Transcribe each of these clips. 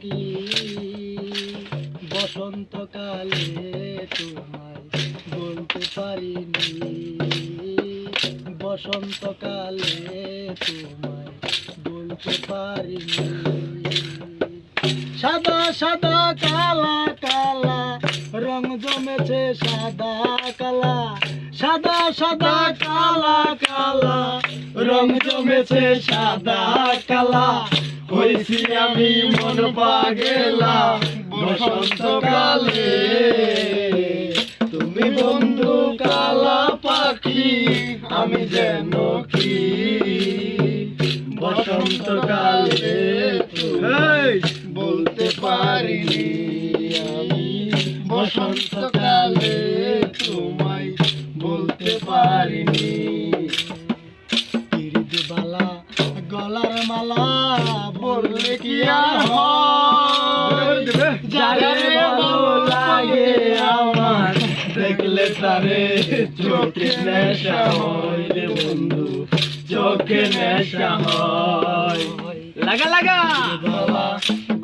কি বসন্তকালে তোমায় বলতে পারিনি, বসন্তকালে তোমায় বলতে পারিনি। সাদা সাদা কালা কালা রং জমেছে সাদা কালা, সাদা সাদা কালা কালা রং জমেছে সাদা কালা। হইছি আমি মন পাগেলা বসন্তকালে, তুমি বন্ধু কালা পাখি আমি যেন কি বসন্তকালে তোমায় বলতে পারিনি, আমি বসন্তকালে তোমায় বলতে পারিনি। বালা গলার মালা বললে কি আর হয়, যারে ভালো লাগে আমার দেখলে তারে চোখে নেশা হয় রে বন্ধু, চোখে নেশা হয়। লাগা লাগা বালা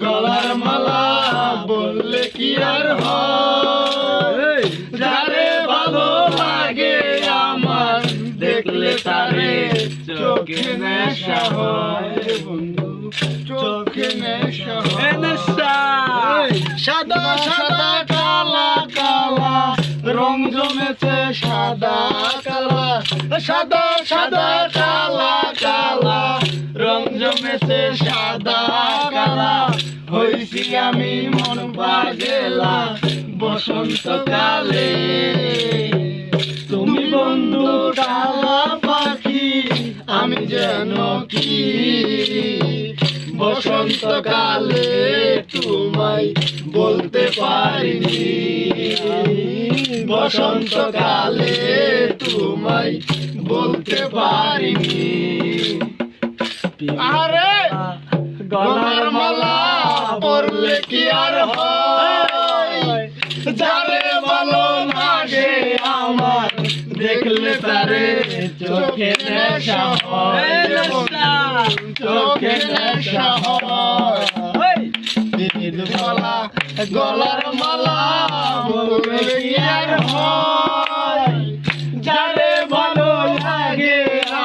গলার মালা বললে কি আর হয়, যারে ভালো লাগে আমার দেখলে তারে চোখে নেশা হয় বন্ধু, চোখে নেশা হয়। সাদা সাদা কালা কালা রং জমেছে সাদা কালা, সাদা সাদা কালা কালা রং জমেছে সাদা কালা। হইছি আমি মন পাগেলা বসন্তকালে, তুমি বন্ধু কালা পাখি আমি যেন কি বসন্তকালে তোমায় বলতে পারিনি, বসন্তকালে তোমায় বলতে পারিনি। আরে গলার মালা পরলে কি আর হয়, যারে ভালো লাগে আমার দেখলে তারে চোখে নেশা হয়, চোখে নেশা হয়। মালা গলার মালা পরলে কি আর হয়, যারে ভালো লাগে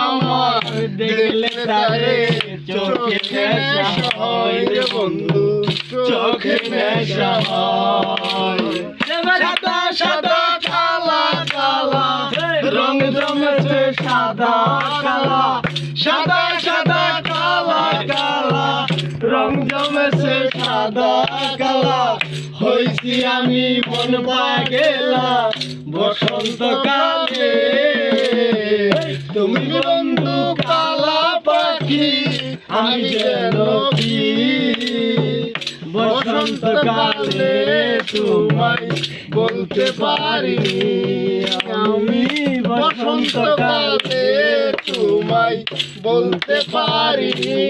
আমার দেখলে তারে চোখে নেশা হয় রে বন্ধু, চোখে নেশা হয়। সাদা সাদা কালা কালা রং জমেছে সাদা কালা, সাদা সাদা কালা কালা রং জমেছে সাদা কালা। হইছি আমি মন পাগেলা বসন্তকালে, তুমি বন্ধু কালা পাখি আমি যেন কি বসন্তকালে তোমায় বলতে পারিনি, আমি বসন্তকালে তোমায় বলতে পারিনি।